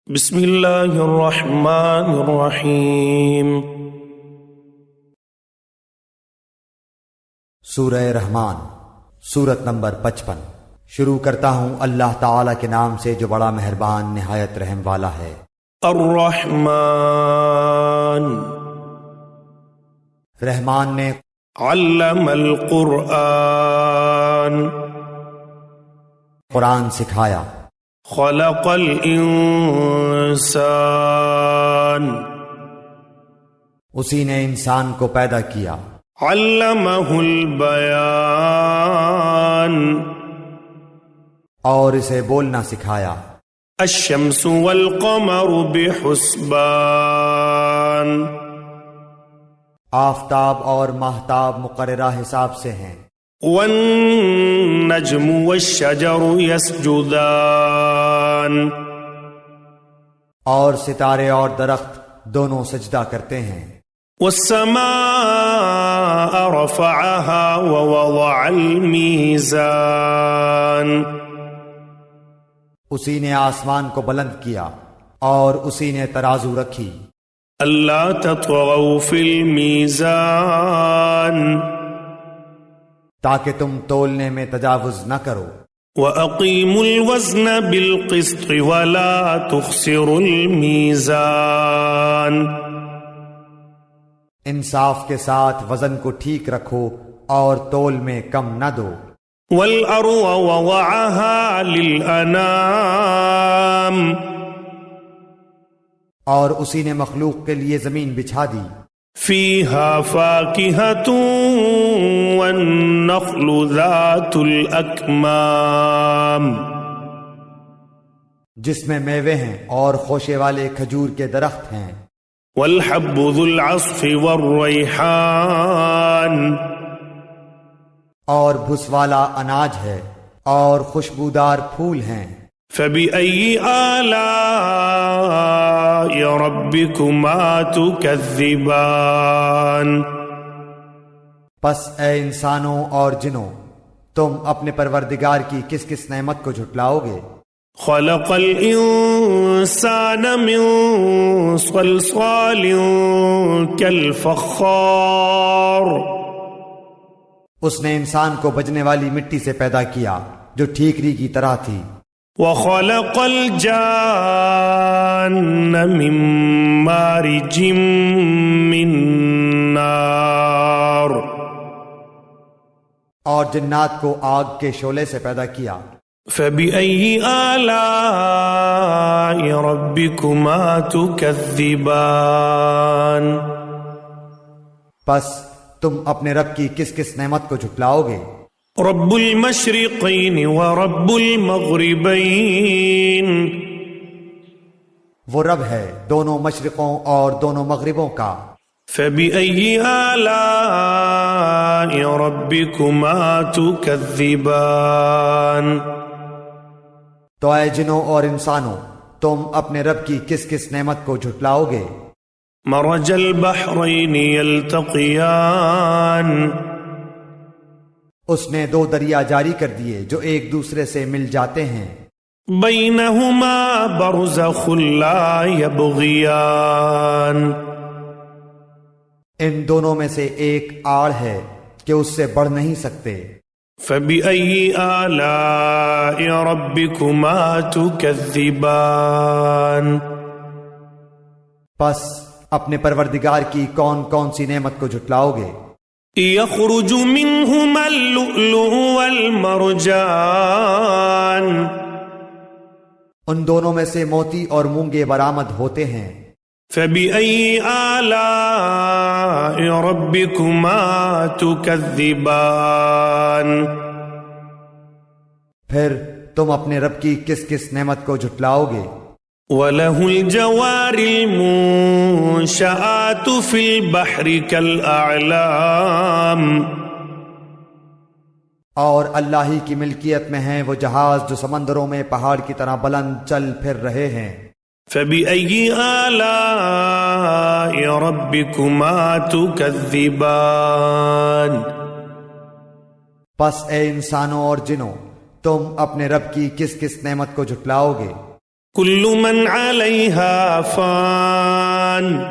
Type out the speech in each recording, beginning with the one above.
بسم اللہ الرحمن الرحیم۔ سورہ رحمان، سورت نمبر 55۔ شروع کرتا ہوں اللہ تعالی کے نام سے جو بڑا مہربان نہایت رحم والا ہے۔ الرحمن، رحمان نے علم القرآن، قرآن سکھایا۔ خلق الانسان، اسی نے انسان کو پیدا کیا۔ علمہ البیان، اور اسے بولنا سکھایا۔ الشمس والقمر بحسبان، آفتاب اور ماہتاب مقررہ حساب سے ہیں۔ والنجم والشجر يسجدان، اور ستارے اور درخت دونوں سجدہ کرتے ہیں۔ والسماء رفعها ووضع الميزان، اسی نے آسمان کو بلند کیا اور اسی نے ترازو رکھی۔ ألا تطغوا في الميزان، تاکہ تم تولنے میں تجاوز نہ کرو۔ وأقيموا الوزن بالقسط ولا تخسروا الميزان، انصاف کے ساتھ وزن کو ٹھیک رکھو اور تول میں کم نہ دو۔ والأرض وضعها للأنام، اور اسی نے مخلوق کے لیے زمین بچھا دی۔ فيها فاكهة والنخل ذات الأكمام، جس میں میوے ہیں اور خوشے والے کھجور کے درخت ہیں۔ والحب ذو العصف والريحان، اور بھس والا اناج ہے اور خوشبودار پھول ہیں۔ فبأي آلاء ربكما تكذبان، پس اے انسانوں اور جنوں، تم اپنے پروردگار کی کس کس نعمت کو جھٹلاؤ گے؟ خلق الإنسان من صلصال كالفخار، اس نے انسان کو بجنے والی مٹی سے پیدا کیا جو ٹھیکری کی طرح تھی۔ وخلق الجان من مارج من نار، اور جنات کو آگ کے شعلے سے پیدا کیا۔ فبأي آلاء ربكما تكذبان، پس تم اپنے رب کی کس کس نعمت کو جھٹلاؤ گے؟ رب المشرقین ورب المغربین، وہ رب ہے دونوں مشرقوں اور دونوں مغربوں کا۔ فبأي آلاء ربكما تكذبان، تو اے جنوں اور انسانوں، تم اپنے رب کی کس کس نعمت کو جھٹلاؤ گے؟ مرج البحرین یلتقیان، اس نے دو دریا جاری کر دیے جو ایک دوسرے سے مل جاتے ہیں۔ بینہما برزخ لا یبغیان، ان دونوں میں سے ایک آڑ ہے کہ اس سے بڑھ نہیں سکتے۔ فبأي آلاء ربكما تكذبان، پس اپنے پروردگار کی کون کون سی نعمت کو جھٹلاؤ گے؟ يخرج منهما اللؤلؤ والمرجان، ان دونوں میں سے موتی اور مونگے برآمد ہوتے ہیں۔ فبأي آلاء ربكما تكذبان، پھر تم اپنے رب کی کس کس نعمت کو جھٹلاؤ گے؟ وله الجوار المنشآت في البحر كالأعلام، اور اللہ ہی کی ملکیت میں ہیں وہ جہاز جو سمندروں میں پہاڑ کی طرح بلند چل پھر رہے ہیں۔ فبأي آلاء ربكما تكذبان، پس اے انسانوں اور جنوں، تم اپنے رب کی کس کس نعمت کو جھٹلاؤ گے؟ كل من عليها فان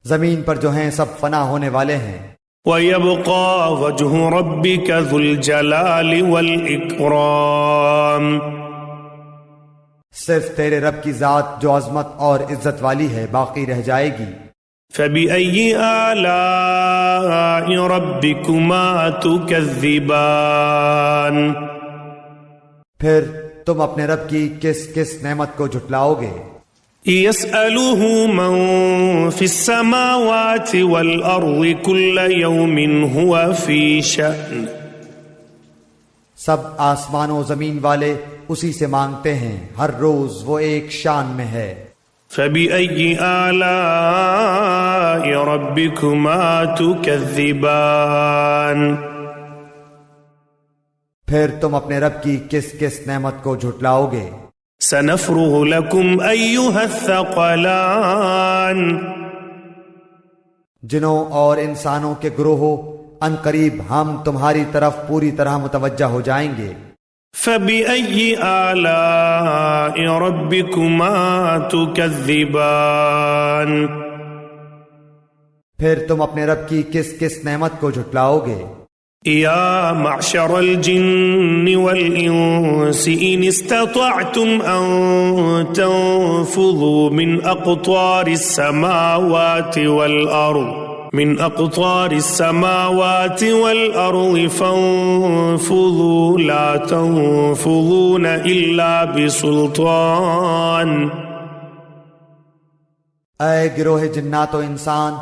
زمین پر جو ہیں سب فنا ہونے والے ہیں، ويبقى وجه ربك ذو الجلال والإكرام صرف تیرے رب کی ذات جو عظمت اور عزت والی ہے باقی رہ جائے گی۔ فبأي آلاء ربكما تكذبان پھر تم اپنے رب کی کس کس نعمت کو جھٹلاؤ گے؟ يسأله من في السماوات والأرض كل يوم هو في شأن سب آسمان و زمین والے اسی سے مانگتے ہیں، ہر روز وہ ایک شان میں ہے۔ فبأي آلاء ربكما تكذبان پھر تم اپنے رب کی کس کس نعمت کو جھٹلاؤ گے؟ سنفرغ لكم أيها الثقلان جنوں اور انسانوں کے گروہوں، ان قریب ہم تمہاری طرف پوری طرح متوجہ ہو جائیں گے۔ فبأي آلاء ربكما تكذبان پھر تم اپنے رب کی کس کس نعمت کو جھٹلاؤ گے؟ يا معشر الجن والإنس إن استطعتم أن تنفذوا من أقطار السماوات والأرض فانفذوا لا تنفذون إلا بسلطان اے گروہ جنات و انسان،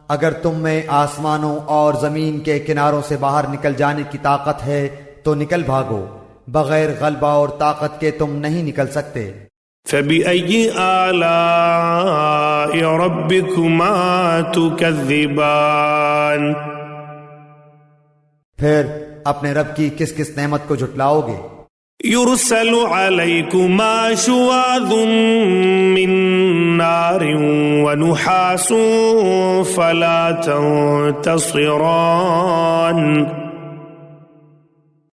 اگر تم میں آسمانوں اور زمین کے کناروں سے باہر نکل جانے کی طاقت ہے تو نکل بھاگو، بغیر غلبہ اور طاقت کے تم نہیں نکل سکتے۔ فبأي آلاء ربكما تكذبان پھر اپنے رب کی کس کس نعمت کو جھٹلاؤ گے؟ يرسل عليكما شواظ من نار ونحاس فلا تنتصران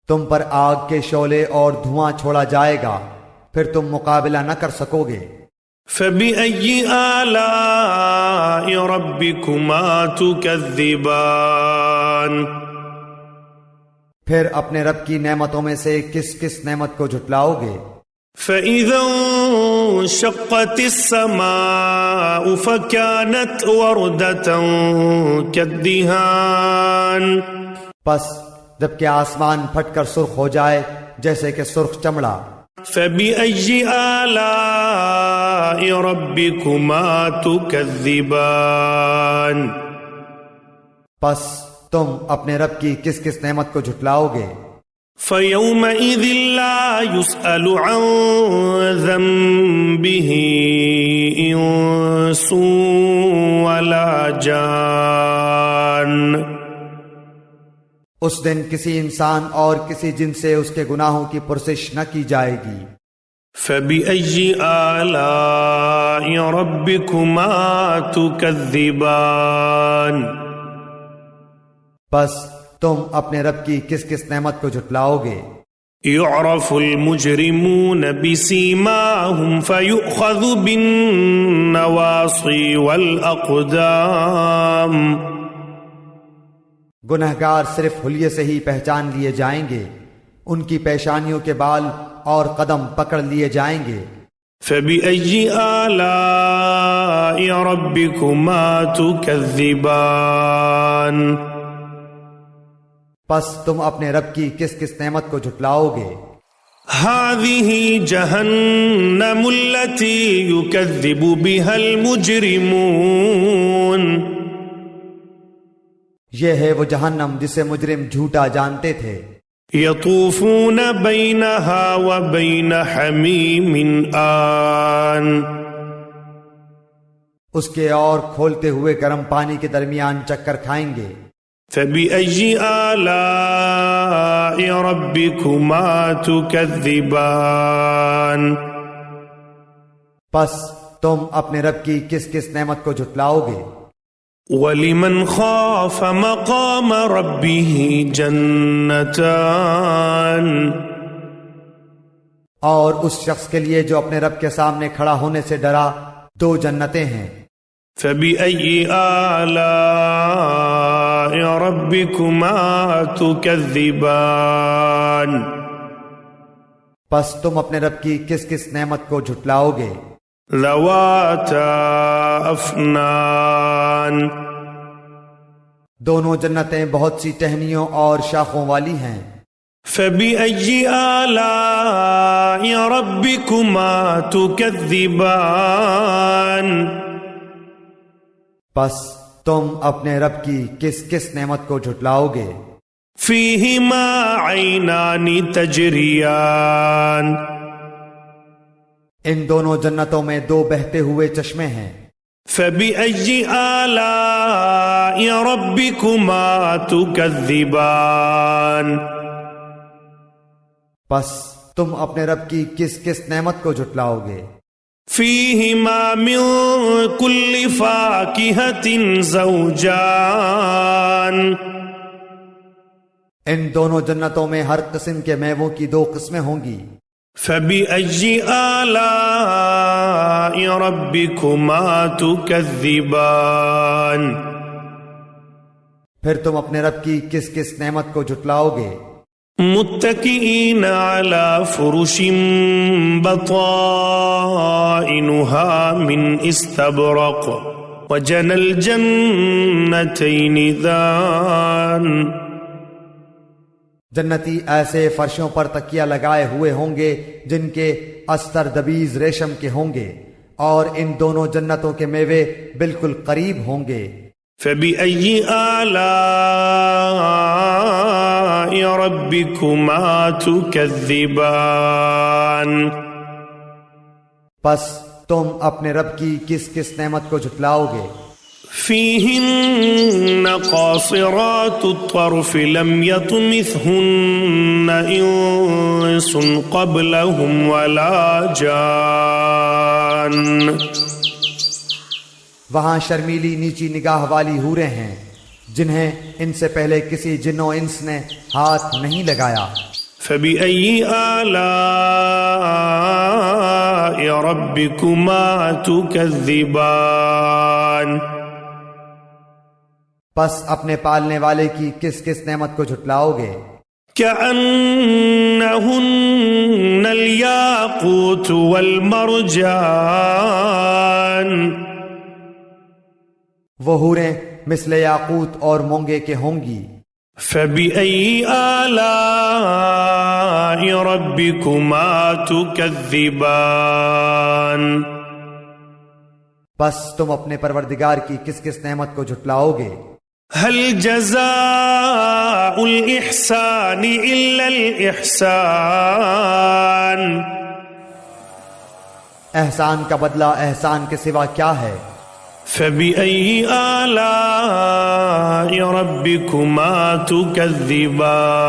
تم پر آگ کے شعلے اور دھواں چھوڑا جائے گا، پھر تم مقابلہ نہ کر سکو گے۔ فبأي آلاء ربكما تكذبان پھر اپنے رب کی نعمتوں میں سے کس کس نعمت کو جھٹلاؤ گے؟ فإذا انشقت السماء فكانت وردة كالدهان پس جب کہ آسمان پھٹ کر سرخ ہو جائے جیسے کہ سرخ چمڑا۔ فبأي آلاء ربكما تكذبان پس تم اپنے رب کی کس کس نعمت کو جھٹلاؤ گے؟ فيومئذ لا يسأل عن ذنبه إنس ولا جان اس دن کسی انسان اور کسی جن سے اس کے گناہوں کی پرسش نہ کی جائے گی۔ فبأي آلاء ربكما تكذبان بس تم اپنے رب کی کس کس نعمت کو جھٹلاؤ گے؟ يعرف المجرمون بسيماهم فيؤخذ بالنواصي والأقدام گنہگار صرف حلیے سے ہی پہچان لیے جائیں گے، ان کی پیشانیوں کے بال اور قدم پکڑ لیے جائیں گے۔ فبأي آلاء ربكما تكذبان پس تم اپنے رب کی کس کس نعمت کو جھٹلاؤ گے؟ هذه جهنم التي يكذب بها المجرمون یہ ہے وہ جہنم جسے مجرم جھوٹا جانتے تھے۔ يطوفون بينها وبين حميم آن اس کے اور کھولتے ہوئے گرم پانی کے درمیان چکر کھائیں گے۔ فبأي آلاء ربكما تكذبان پس تم اپنے رب کی کس کس نعمت کو جھٹلاؤ گے؟ ولمن خاف مقام ربه جنتان اور اس شخص کے لیے جو اپنے رب کے سامنے کھڑا ہونے سے ڈرا 2 جنتیں ہیں۔ فبأي آلاء ربكما تكذبان پس تم اپنے رب کی کس کس نعمت کو جھٹلاؤ گے؟ ذواتا افنان دونوں جنتیں بہت سی ٹہنیوں اور شاخوں والی ہیں۔ فبأي آلاء ربكما تكذبان پس تم اپنے رب کی کس کس نعمت کو جھٹلاؤ گے؟ فيهما عينان تجريان ان دونوں جنتوں میں 2 بہتے ہوئے چشمے ہیں۔ فبأي آلاء ربكما تكذبان پس تم اپنے رب کی کس کس نعمت کو جھٹلاؤ گے؟ فيهما من كل فاكهة زوجان ان دونوں جنتوں میں ہر قسم کے میووں کی 2 قسمیں ہوں گی۔ فبأي آلاء ربكما تكذبان پھر تم اپنے رب کی کس کس نعمت کو جھٹلاؤ گے؟ متكئين على فرش بطائنها من استبرق وجنى الجنتين دان جنتی ایسے فرشوں پر تکیہ لگائے ہوئے ہوں گے جن کے استر دبیز ریشم کے ہوں گے، اور ان دونوں جنتوں کے میوے بالکل قریب ہوں گے۔ فبأي آلاء ربكما تكذبان پس تم اپنے رب کی کس کس نعمت کو جھٹلاؤ گے؟ فيهن قاصرات الطرف لم يطمثهن إنس قبلهم ولا جان وہاں شرمیلی نیچی نگاہ والی حوریں ہیں جنہیں ان سے پہلے کسی جن و انس نے ہاتھ نہیں لگایا۔ فبأي آلاء ربكما تكذبان پس اپنے پالنے والے کی کس کس نعمت کو جھٹلاؤ گے؟ كأنهن الياقوت والمرجان وہ حوریں مثل یاقوت اور مونگے کے ہوں گی۔ فبأي آلاء ربكما تكذبان پس تم اپنے پروردگار کی کس کس نعمت کو جھٹلاؤ گے؟ هل جزاء الإحسان إلا الإحسان احسان کا بدلہ احسان کے سوا کیا ہے؟ فبأي آلاء ربكما تكذبان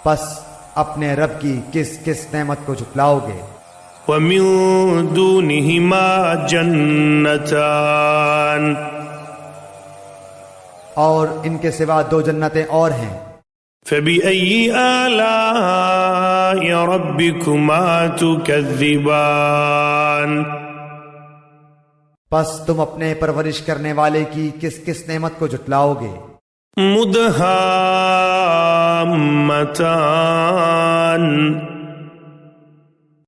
پس اپنے رب کی کس کس نعمت کو جھٹلاؤ گے؟ ومن دونهما جنتان اور ان کے سوا 2 جنتیں اور ہیں۔ فبأي آلاء ربكما تكذبان پس تم اپنے پرورش کرنے والے کی کس کس نعمت کو جھٹلاؤ گے؟ مدہامتان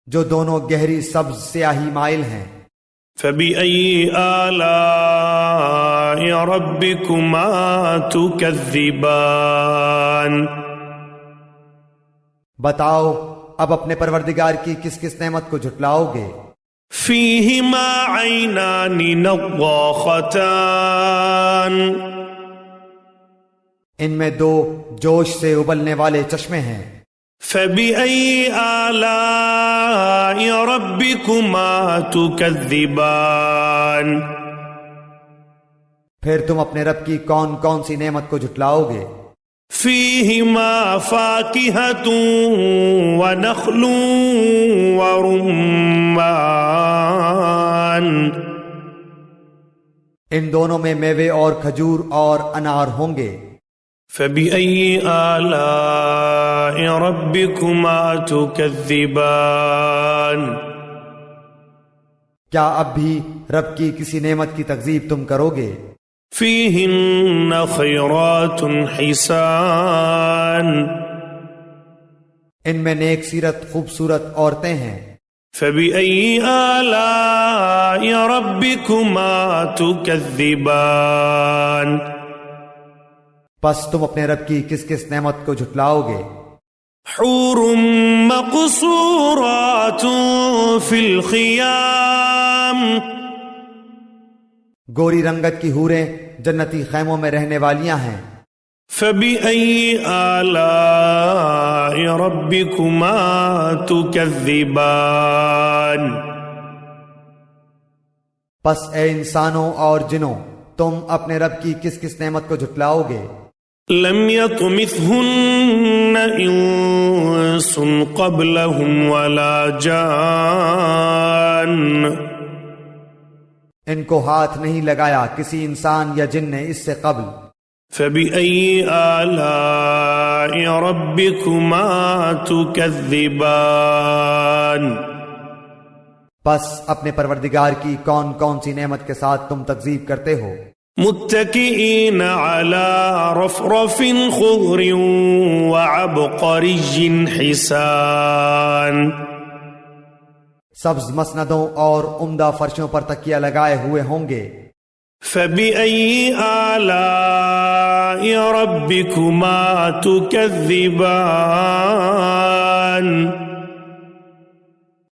جو دونوں گہری سبز سیاہی مائل ہیں۔ فبأي آلاء ربكما تكذبان بتاؤ اب اپنے پروردگار کی کس کس نعمت کو جھٹلاؤ گے؟ فيهما عينان نضاختان ان میں 2 جوش سے ابلنے والے چشمے ہیں۔ فبأي آلاء ربكما تكذبان پھر تم اپنے رب کی کون کون سی نعمت کو جھٹلاؤ گے؟ فيهما فاكهة ونخل ورمان ان دونوں میں میوے اور کھجور اور انار ہوں گے۔ فبأي آلاء ربكما تكذبان کیا اب بھی رب کی کسی نعمت کی تکذیب تم کرو گے؟ فيهن خيرات حسان ان میں نیک سیرت خوبصورت عورتیں ہیں۔ فبأي آلاء ربكما تكذبان پس تم اپنے رب کی کس کس نعمت کو جھٹلاؤ گے؟ حور مقصورات في الخيام گوری رنگت کی حوریں جنتی خیموں میں رہنے والیاں ہیں۔ فبأي آلاء ربكما تكذبان پس اے انسانوں اور جنوں تم اپنے رب کی کس کس نعمت کو جھٹلاؤ گے؟ لم يطمثهن انس قبلهم ولا جان ان کو ہاتھ نہیں لگایا کسی انسان یا جن نے اس سے قبل۔ فبأي آلاء ربكما تكذبان پس اپنے پروردگار کی کون کون سی نعمت کے ساتھ تم تکذیب کرتے ہو؟ متكئين على رفرف خضر وعبقري حسان سبز مسندوں اور عمدہ فرشوں پر تکیہ لگائے ہوئے ہوں گے۔ فبأي آلاء ربكما تكذبان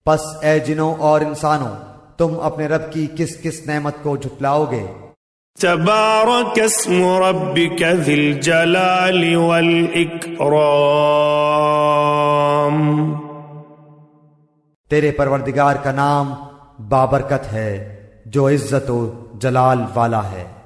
پس اے جنوں اور انسانوں تم اپنے رب کی کس کس نعمت کو جھٹلاؤ گے؟ تبارك اسم ربك ذي الجلال والإكرام تیرے پروردگار کا نام بابرکت ہے جو عزت و جلال والا ہے۔